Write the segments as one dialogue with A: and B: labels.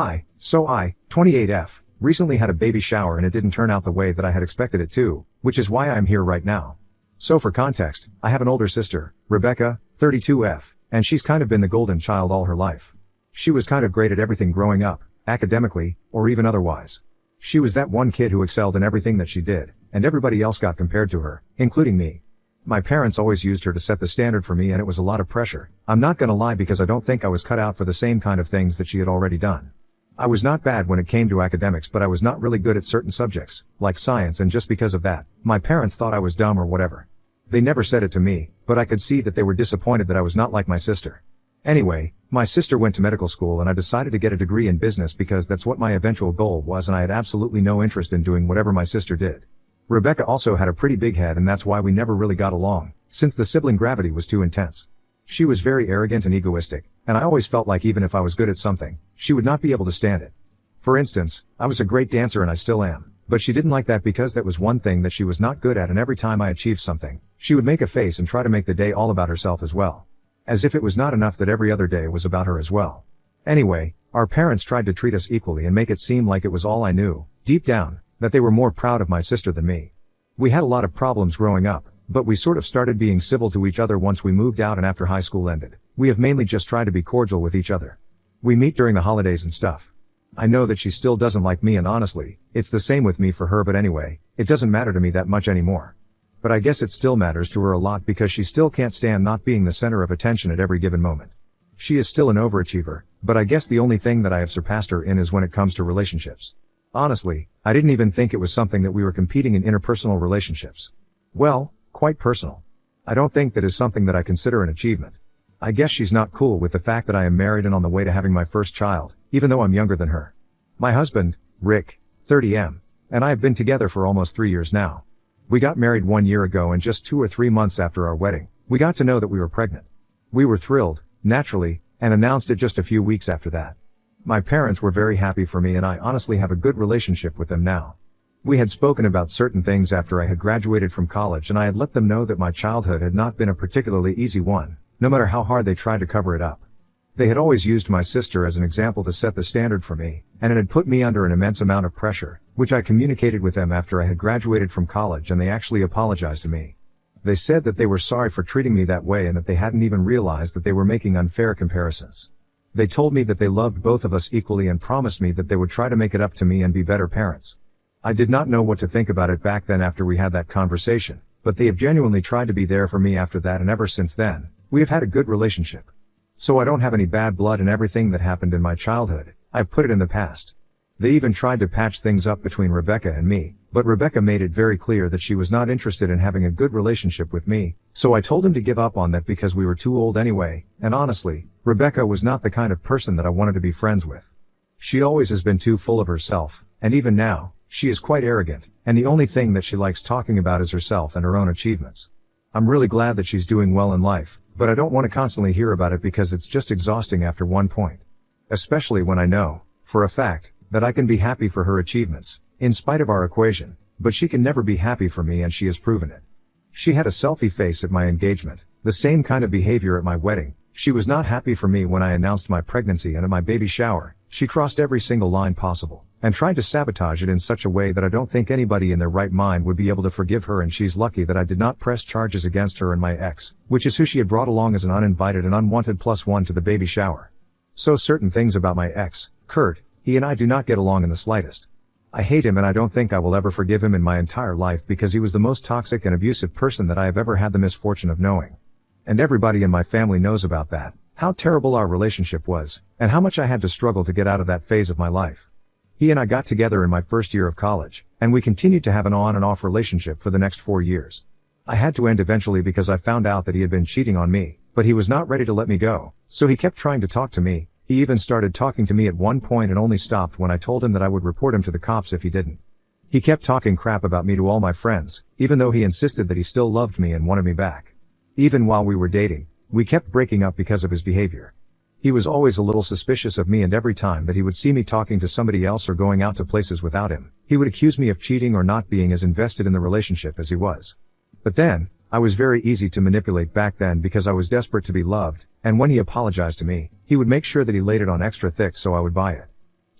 A: Hi, so I, 28F, recently had a baby shower and it didn't turn out the way that I had expected it to, which is why I'm here right now. So for context, I have an older sister, Rebecca, 32F, and she's kind of been the golden child all her life. She was kind of great at everything growing up, academically, or even otherwise. She was that one kid who excelled in everything that she did, and everybody else got compared to her, including me. My parents always used her to set the standard for me and it was a lot of pressure. I'm not gonna lie because I don't think I was cut out for the same kind of things that she had already done. I was not bad when it came to academics but I was not really good at certain subjects, like science, and just because of that, my parents thought I was dumb or whatever. They never said it to me, but I could see that they were disappointed that I was not like my sister. Anyway, my sister went to medical school and I decided to get a degree in business because that's what my eventual goal was and I had absolutely no interest in doing whatever my sister did. Rebecca also had a pretty big head and that's why we never really got along, since the sibling gravity was too intense. She was very arrogant and egoistic, and I always felt like even if I was good at something, she would not be able to stand it. For instance, I was a great dancer and I still am, but she didn't like that because that was one thing that she was not good at, and every time I achieved something, she would make a face and try to make the day all about herself as well. As if it was not enough that every other day was about her as well. Anyway, our parents tried to treat us equally and make it seem like it was all I knew, deep down, that they were more proud of my sister than me. We had a lot of problems growing up, but we sort of started being civil to each other once we moved out and after high school ended. We have mainly just tried to be cordial with each other. We meet during the holidays and stuff. I know that she still doesn't like me and honestly, it's the same with me for her, but anyway, it doesn't matter to me that much anymore. But I guess it still matters to her a lot because she still can't stand not being the center of attention at every given moment. She is still an overachiever, but I guess the only thing that I have surpassed her in is when it comes to relationships. Honestly, I didn't even think it was something that we were competing in interpersonal relationships. Well, quite personal. I don't think that is something that I consider an achievement. I guess she's not cool with the fact that I am married and on the way to having my first child, even though I'm younger than her. My husband, Rick, 30M, and I have been together for almost 3 years now. We got married 1 year ago and just 2 or 3 months after our wedding, we got to know that we were pregnant. We were thrilled, naturally, and announced it just a few weeks after that. My parents were very happy for me and I honestly have a good relationship with them now. We had spoken about certain things after I had graduated from college and I had let them know that my childhood had not been a particularly easy one, no matter how hard they tried to cover it up. They had always used my sister as an example to set the standard for me, and it had put me under an immense amount of pressure, which I communicated with them after I had graduated from college and they actually apologized to me. They said that they were sorry for treating me that way and that they hadn't even realized that they were making unfair comparisons. They told me that they loved both of us equally and promised me that they would try to make it up to me and be better parents. I did not know what to think about it back then after we had that conversation, but they have genuinely tried to be there for me after that, and ever since then, we have had a good relationship. So I don't have any bad blood in everything that happened in my childhood, I've put it in the past. They even tried to patch things up between Rebecca and me, but Rebecca made it very clear that she was not interested in having a good relationship with me, so I told him to give up on that because we were too old anyway, and honestly, Rebecca was not the kind of person that I wanted to be friends with. She always has been too full of herself, and even now, she is quite arrogant, and the only thing that she likes talking about is herself and her own achievements. I'm really glad that she's doing well in life, but I don't want to constantly hear about it because it's just exhausting after one point. Especially when I know, for a fact, that I can be happy for her achievements, in spite of our equation, but she can never be happy for me and she has proven it. She had a selfie face at my engagement, the same kind of behavior at my wedding. She was not happy for me when I announced my pregnancy, and at my baby shower, she crossed every single line possible, and tried to sabotage it in such a way that I don't think anybody in their right mind would be able to forgive her, and she's lucky that I did not press charges against her and my ex, which is who she had brought along as an uninvited and unwanted +1 to the baby shower. So certain things about my ex, Kurt, he and I do not get along in the slightest. I hate him and I don't think I will ever forgive him in my entire life because he was the most toxic and abusive person that I have ever had the misfortune of knowing. And everybody in my family knows about that, how terrible our relationship was, and how much I had to struggle to get out of that phase of my life. He and I got together in my first year of college, and we continued to have an on and off relationship for the next 4 years. I had to end eventually because I found out that he had been cheating on me, but he was not ready to let me go, so he kept trying to talk to me. He even started talking to me at one point and only stopped when I told him that I would report him to the cops if he didn't. He kept talking crap about me to all my friends, even though he insisted that he still loved me and wanted me back. Even while we were dating, we kept breaking up because of his behavior. He was always a little suspicious of me, and every time that he would see me talking to somebody else or going out to places without him, he would accuse me of cheating or not being as invested in the relationship as he was. But then, I was very easy to manipulate back then because I was desperate to be loved, and when he apologized to me, he would make sure that he laid it on extra thick so I would buy it.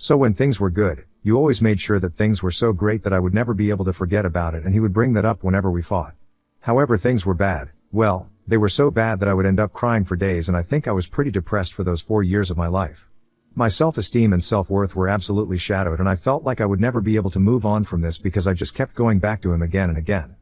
A: So when things were good, you always made sure that things were so great that I would never be able to forget about it, and he would bring that up whenever we fought. However, things were bad. Well, they were so bad that I would end up crying for days, and I think I was pretty depressed for those 4 years of my life. My self-esteem and self-worth were absolutely shadowed, and I felt like I would never be able to move on from this because I just kept going back to him again and again.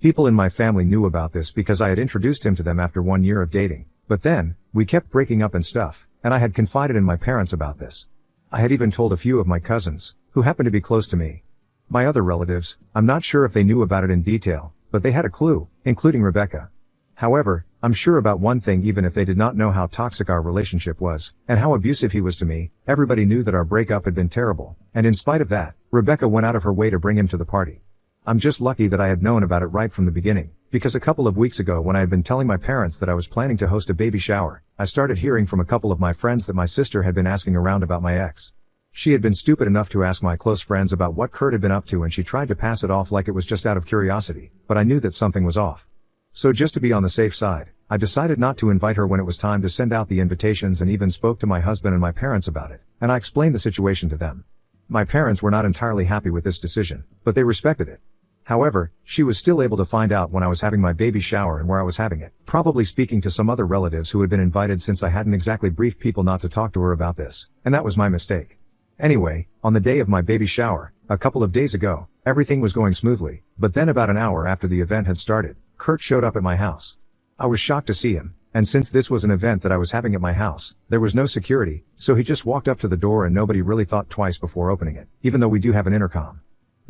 A: People in my family knew about this because I had introduced him to them after 1 year of dating, but then, we kept breaking up and stuff, and I had confided in my parents about this. I had even told a few of my cousins, who happened to be close to me. My other relatives, I'm not sure if they knew about it in detail, but they had a clue, including Rebecca. However, I'm sure about one thing: even if they did not know how toxic our relationship was, and how abusive he was to me, everybody knew that our breakup had been terrible, and in spite of that, Rebecca went out of her way to bring him to the party. I'm just lucky that I had known about it right from the beginning, because a couple of weeks ago when I had been telling my parents that I was planning to host a baby shower, I started hearing from a couple of my friends that my sister had been asking around about my ex. She had been stupid enough to ask my close friends about what Kurt had been up to, and she tried to pass it off like it was just out of curiosity, but I knew that something was off. So just to be on the safe side, I decided not to invite her when it was time to send out the invitations, and even spoke to my husband and my parents about it, and I explained the situation to them. My parents were not entirely happy with this decision, but they respected it. However, she was still able to find out when I was having my baby shower and where I was having it, probably speaking to some other relatives who had been invited, since I hadn't exactly briefed people not to talk to her about this, and that was my mistake. Anyway, on the day of my baby shower, a couple of days ago, everything was going smoothly, but then about an hour after the event had started, Kurt showed up at my house. I was shocked to see him, and since this was an event that I was having at my house, there was no security, so he just walked up to the door and nobody really thought twice before opening it, even though we do have an intercom.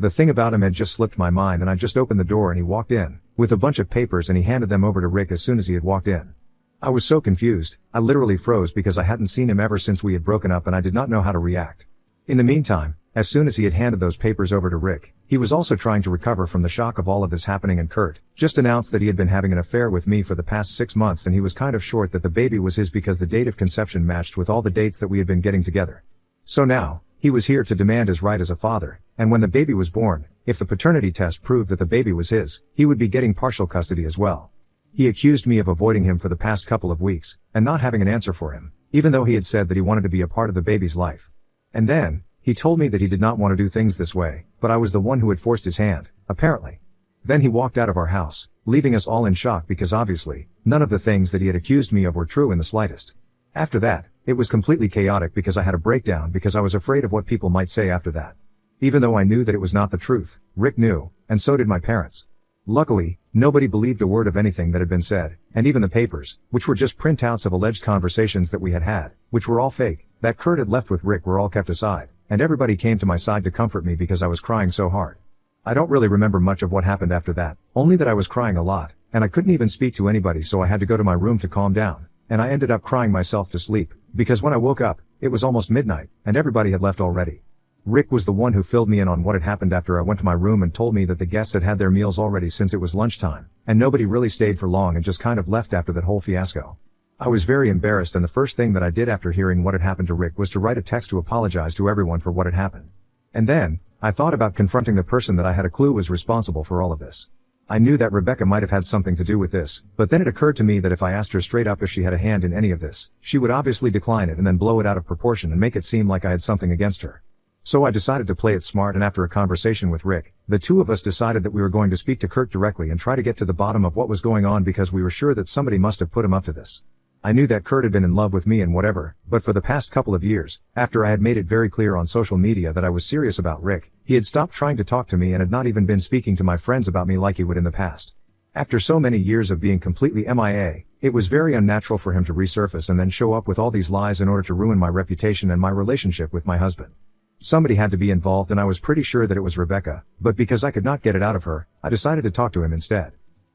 A: The thing about him had just slipped my mind, and I just opened the door and he walked in, with a bunch of papers, and he handed them over to Rick as soon as he had walked in. I was so confused, I literally froze because I hadn't seen him ever since we had broken up, and I did not know how to react. In the meantime, as soon as he had handed those papers over to Rick, he was also trying to recover from the shock of all of this happening, and Kurt just announced that he had been having an affair with me for the past 6 months, and he was kind of short that the baby was his because the date of conception matched with all the dates that we had been getting together. So now, he was here to demand his right as a father, and when the baby was born, if the paternity test proved that the baby was his, he would be getting partial custody as well. He accused me of avoiding him for the past couple of weeks, and not having an answer for him, even though he had said that he wanted to be a part of the baby's life. And then, he told me that he did not want to do things this way, but I was the one who had forced his hand, apparently. Then he walked out of our house, leaving us all in shock because obviously, none of the things that he had accused me of were true in the slightest. After that, it was completely chaotic because I had a breakdown because I was afraid of what people might say after that. Even though I knew that it was not the truth, Rick knew, and so did my parents. Luckily, nobody believed a word of anything that had been said, and even the papers, which were just printouts of alleged conversations that we had had, which were all fake, that Kurt had left with Rick, were all kept aside, and everybody came to my side to comfort me because I was crying so hard. I don't really remember much of what happened after that, only that I was crying a lot, and I couldn't even speak to anybody, so I had to go to my room to calm down, and I ended up crying myself to sleep, because when I woke up, it was almost midnight, and everybody had left already. Rick was the one who filled me in on what had happened after I went to my room and told me that the guests had had their meals already since it was lunchtime, and nobody really stayed for long and just kind of left after that whole fiasco. I was very embarrassed, and the first thing that I did after hearing what had happened to Rick was to write a text to apologize to everyone for what had happened. And then, I thought about confronting the person that I had a clue was responsible for all of this. I knew that Rebecca might have had something to do with this, but then it occurred to me that if I asked her straight up if she had a hand in any of this, she would obviously decline it and then blow it out of proportion and make it seem like I had something against her. So I decided to play it smart, and after a conversation with Rick, the two of us decided that we were going to speak to Kurt directly and try to get to the bottom of what was going on, because we were sure that somebody must have put him up to this. I knew that Kurt had been in love with me and whatever, but for the past couple of years, after I had made it very clear on social media that I was serious about Rick, he had stopped trying to talk to me and had not even been speaking to my friends about me like he would in the past. After so many years of being completely MIA, it was very unnatural for him to resurface and then show up with all these lies in order to ruin my reputation and my relationship with my husband. Somebody had to be involved, and I was pretty sure that it was Rebecca, but because I could not get it out of her, I decided to talk to him instead.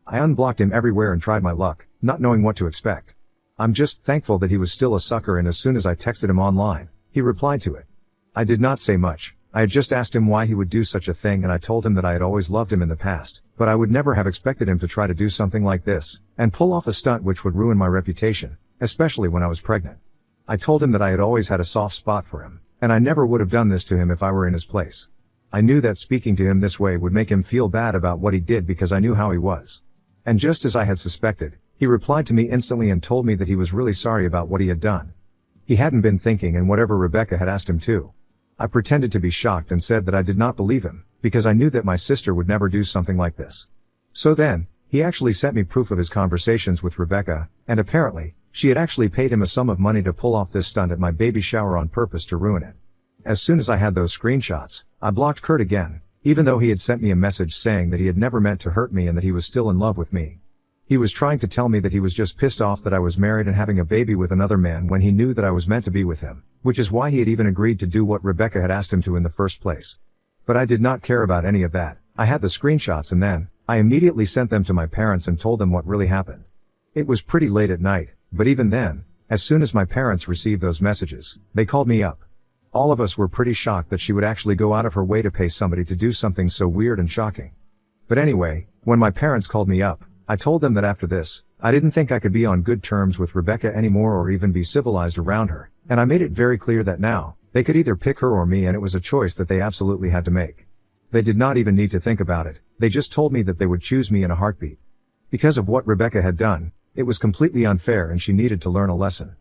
A: I unblocked him everywhere and tried my luck, not knowing what to expect. I'm just thankful that he was still a sucker, and as soon as I texted him online, he replied to it. I did not say much. I had just asked him why he would do such a thing, and I told him that I had always loved him in the past, but I would never have expected him to try to do something like this, and pull off a stunt which would ruin my reputation, especially when I was pregnant. I told him that I had always had a soft spot for him, and I never would have done this to him if I were in his place. I knew that speaking to him this way would make him feel bad about what he did because I knew how he was. And just as I had suspected, he replied to me instantly and told me that he was really sorry about what he had done. He hadn't been thinking, and whatever Rebecca had asked him to. I pretended to be shocked and said that I did not believe him, because I knew that my sister would never do something like this. So then, he actually sent me proof of his conversations with Rebecca, and apparently, she had actually paid him a sum of money to pull off this stunt at my baby shower on purpose to ruin it. As soon as I had those screenshots, I blocked Kurt again, even though he had sent me a message saying that he had never meant to hurt me and that he was still in love with me. He was trying to tell me that he was just pissed off that I was married and having a baby with another man when he knew that I was meant to be with him, which is why he had even agreed to do what Rebecca had asked him to in the first place. But I did not care about any of that. I had the screenshots and then, I immediately sent them to my parents and told them what really happened. It was pretty late at night, but even then, as soon as my parents received those messages, they called me up. All of us were pretty shocked that she would actually go out of her way to pay somebody to do something so weird and shocking. But anyway, when my parents called me up, I told them that after this, I didn't think I could be on good terms with Rebecca anymore or even be civilized around her, and I made it very clear that now, they could either pick her or me and it was a choice that they absolutely had to make. They did not even need to think about it, they just told me that they would choose me in a heartbeat. Because of what Rebecca had done, it was completely unfair and she needed to learn a lesson.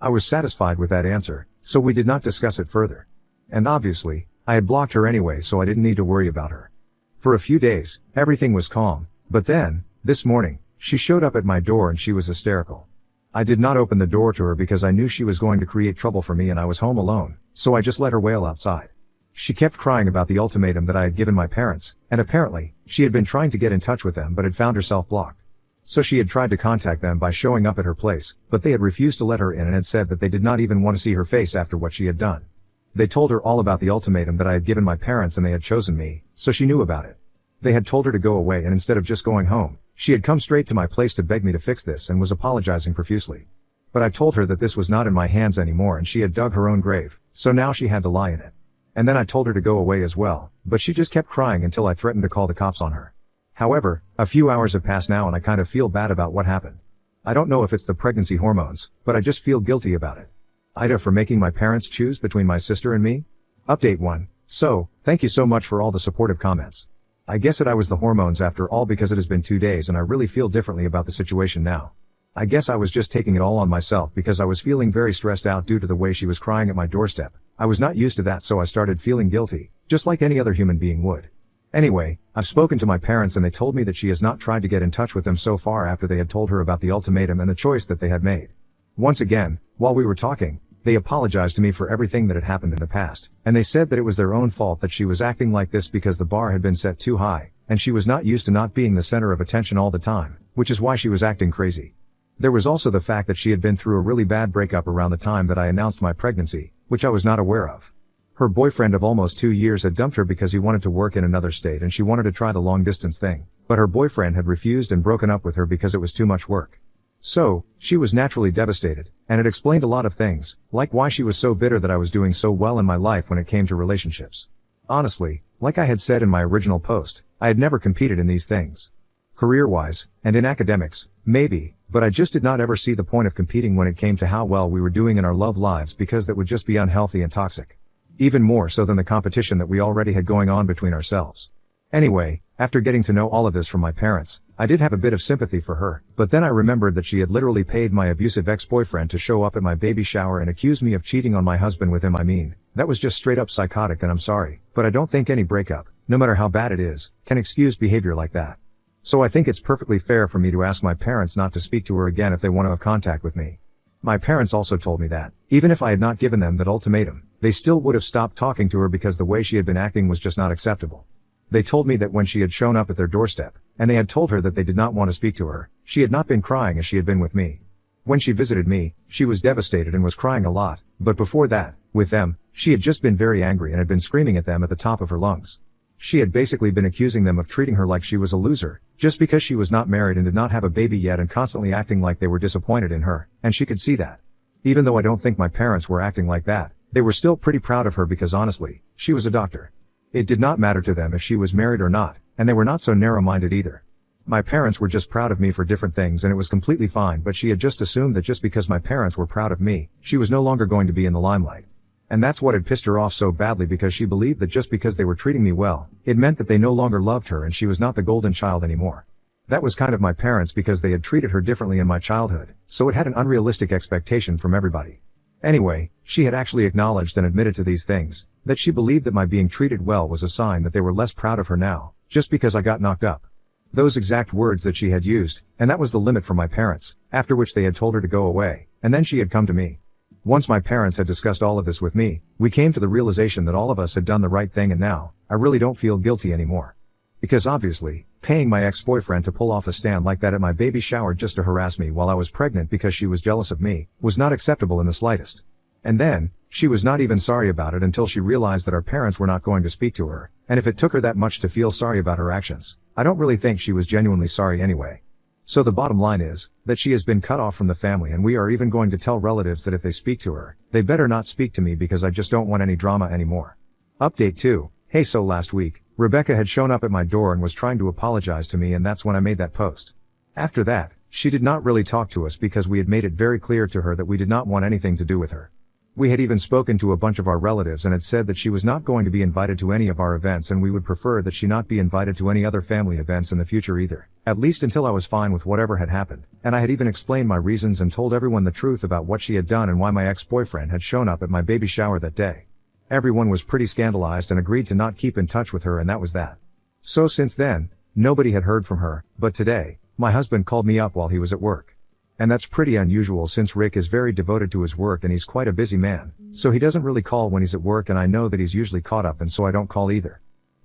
A: I was satisfied with that answer, so we did not discuss it further. And obviously, I had blocked her anyway so I didn't need to worry about her. For a few days, everything was calm, but then, this morning, she showed up at my door and she was hysterical. I did not open the door to her because I knew she was going to create trouble for me and I was home alone, so I just let her wail outside. She kept crying about the ultimatum that I had given my parents, and apparently, she had been trying to get in touch with them but had found herself blocked. So she had tried to contact them by showing up at her place, but they had refused to let her in and had said that they did not even want to see her face after what she had done. They told her all about the ultimatum that I had given my parents and they had chosen me, so she knew about it. They had told her to go away and instead of just going home, she had come straight to my place to beg me to fix this and was apologizing profusely. But I told her that this was not in my hands anymore and she had dug her own grave, so now she had to lie in it. And then I told her to go away as well, but she just kept crying until I threatened to call the cops on her. However, a few hours have passed now and I kind of feel bad about what happened. I don't know if it's the pregnancy hormones, but I just feel guilty about it. Ida for making my parents choose between my sister and me? Update 1. So, thank you so much for all the supportive comments. I guess I was the hormones after all because it has been 2 days and I really feel differently about the situation now. I guess I was just taking it all on myself because I was feeling very stressed out due to the way she was crying at my doorstep. I was not used to that so I started feeling guilty, just like any other human being would. Anyway, I've spoken to my parents and they told me that she has not tried to get in touch with them so far after they had told her about the ultimatum and the choice that they had made. Once again, while we were talking, they apologized to me for everything that had happened in the past, and they said that it was their own fault that she was acting like this because the bar had been set too high, and she was not used to not being the center of attention all the time, which is why she was acting crazy. There was also the fact that she had been through a really bad breakup around the time that I announced my pregnancy, which I was not aware of. Her boyfriend of almost 2 years had dumped her because he wanted to work in another state and she wanted to try the long distance thing, but her boyfriend had refused and broken up with her because it was too much work. So, she was naturally devastated, and it explained a lot of things, like why she was so bitter that I was doing so well in my life when it came to relationships. Honestly, like I had said in my original post, I had never competed in these things. Career-wise, and in academics, maybe, but I just did not ever see the point of competing when it came to how well we were doing in our love lives because that would just be unhealthy and toxic. Even more so than the competition that we already had going on between ourselves. Anyway, after getting to know all of this from my parents, I did have a bit of sympathy for her, but then I remembered that she had literally paid my abusive ex-boyfriend to show up at my baby shower and accuse me of cheating on my husband with him. I mean, that was just straight up psychotic and I'm sorry, but I don't think any breakup, no matter how bad it is, can excuse behavior like that. So I think it's perfectly fair for me to ask my parents not to speak to her again if they want to have contact with me. My parents also told me that, even if I had not given them that ultimatum, they still would have stopped talking to her because the way she had been acting was just not acceptable. They told me that when she had shown up at their doorstep, and they had told her that they did not want to speak to her, she had not been crying as she had been with me. When she visited me, she was devastated and was crying a lot, but before that, with them, she had just been very angry and had been screaming at them at the top of her lungs. She had basically been accusing them of treating her like she was a loser, just because she was not married and did not have a baby yet and constantly acting like they were disappointed in her, and she could see that. Even though I don't think my parents were acting like that, they were still pretty proud of her because honestly, she was a doctor. It did not matter to them if she was married or not, and they were not so narrow-minded either. My parents were just proud of me for different things and it was completely fine, but she had just assumed that just because my parents were proud of me, she was no longer going to be in the limelight. And that's what had pissed her off so badly because she believed that just because they were treating me well, it meant that they no longer loved her and she was not the golden child anymore. That was kind of my parents because they had treated her differently in my childhood, so it had an unrealistic expectation from everybody. Anyway, she had actually acknowledged and admitted to these things, that she believed that my being treated well was a sign that they were less proud of her now, just because I got knocked up. Those exact words that she had used, and that was the limit for my parents, after which they had told her to go away, and then she had come to me. Once my parents had discussed all of this with me, we came to the realization that all of us had done the right thing, and now, I really don't feel guilty anymore. Because obviously, paying my ex-boyfriend to pull off a stand like that at my baby shower just to harass me while I was pregnant because she was jealous of me, was not acceptable in the slightest. And then, she was not even sorry about it until she realized that our parents were not going to speak to her, and if it took her that much to feel sorry about her actions, I don't really think she was genuinely sorry anyway. So the bottom line is, that she has been cut off from the family, and we are even going to tell relatives that if they speak to her, they better not speak to me because I just don't want any drama anymore. Update 2. Hey, so last week, Rebecca had shown up at my door and was trying to apologize to me, and that's when I made that post. After that, she did not really talk to us because we had made it very clear to her that we did not want anything to do with her. We had even spoken to a bunch of our relatives and had said that she was not going to be invited to any of our events, and we would prefer that she not be invited to any other family events in the future either, at least until I was fine with whatever had happened, and I had even explained my reasons and told everyone the truth about what she had done and why my ex-boyfriend had shown up at my baby shower that day. Everyone was pretty scandalized and agreed to not keep in touch with her, and that was that. So since then, nobody had heard from her, but today, my husband called me up while he was at work. And that's pretty unusual since Rick is very devoted to his work and he's quite a busy man, so he doesn't really call when he's at work, and I know that he's usually caught up and so I don't call either.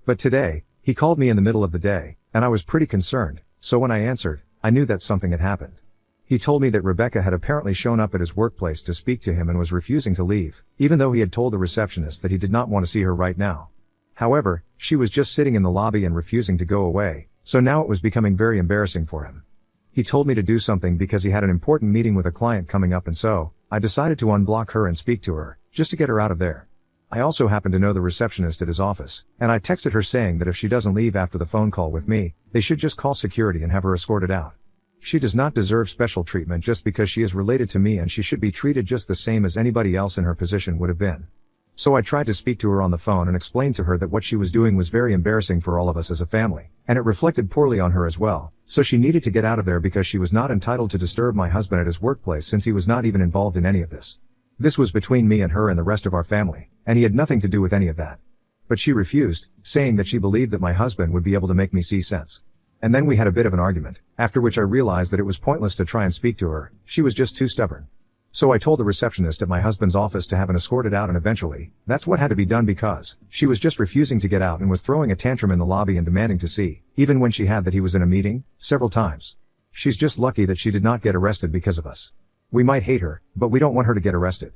A: But today, he called me in the middle of the day, and I was pretty concerned, so when I answered, I knew that something had happened. He told me that Rebecca had apparently shown up at his workplace to speak to him and was refusing to leave, even though he had told the receptionist that he did not want to see her right now. However, she was just sitting in the lobby and refusing to go away, so now it was becoming very embarrassing for him. He told me to do something because he had an important meeting with a client coming up, and so, I decided to unblock her and speak to her, just to get her out of there. I also happen to know the receptionist at his office, and I texted her saying that if she doesn't leave after the phone call with me, they should just call security and have her escorted out. She does not deserve special treatment just because she is related to me, and she should be treated just the same as anybody else in her position would have been. So I tried to speak to her on the phone and explained to her that what she was doing was very embarrassing for all of us as a family, and it reflected poorly on her as well, so she needed to get out of there because she was not entitled to disturb my husband at his workplace since he was not even involved in any of this. This was between me and her and the rest of our family, and he had nothing to do with any of that. But she refused, saying that she believed that my husband would be able to make me see sense. And then we had a bit of an argument, after which I realized that it was pointless to try and speak to her, she was just too stubborn. So I told the receptionist at my husband's office to have him escorted out, and eventually, that's what had to be done because she was just refusing to get out and was throwing a tantrum in the lobby and demanding to see, even when she had that he was in a meeting, several times. She's just lucky that she did not get arrested because of us. We might hate her, but we don't want her to get arrested.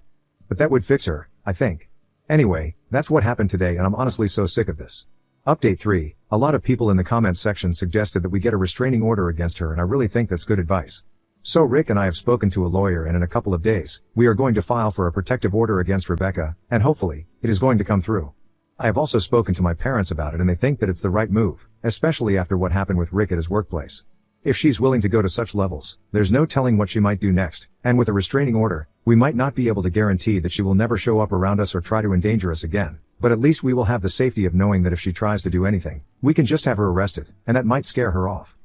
A: But that would fix her, I think. Anyway, that's what happened today, and I'm honestly so sick of this. Update 3. A lot of people in the comments section suggested that we get a restraining order against her, and I really think that's good advice. So Rick and I have spoken to a lawyer, and in a couple of days, we are going to file for a protective order against Rebecca, and hopefully, it is going to come through. I have also spoken to my parents about it, and they think that it's the right move, especially after what happened with Rick at his workplace. If she's willing to go to such levels, there's no telling what she might do next, and with a restraining order, we might not be able to guarantee that she will never show up around us or try to endanger us again, but at least we will have the safety of knowing that if she tries to do anything, we can just have her arrested, and that might scare her off.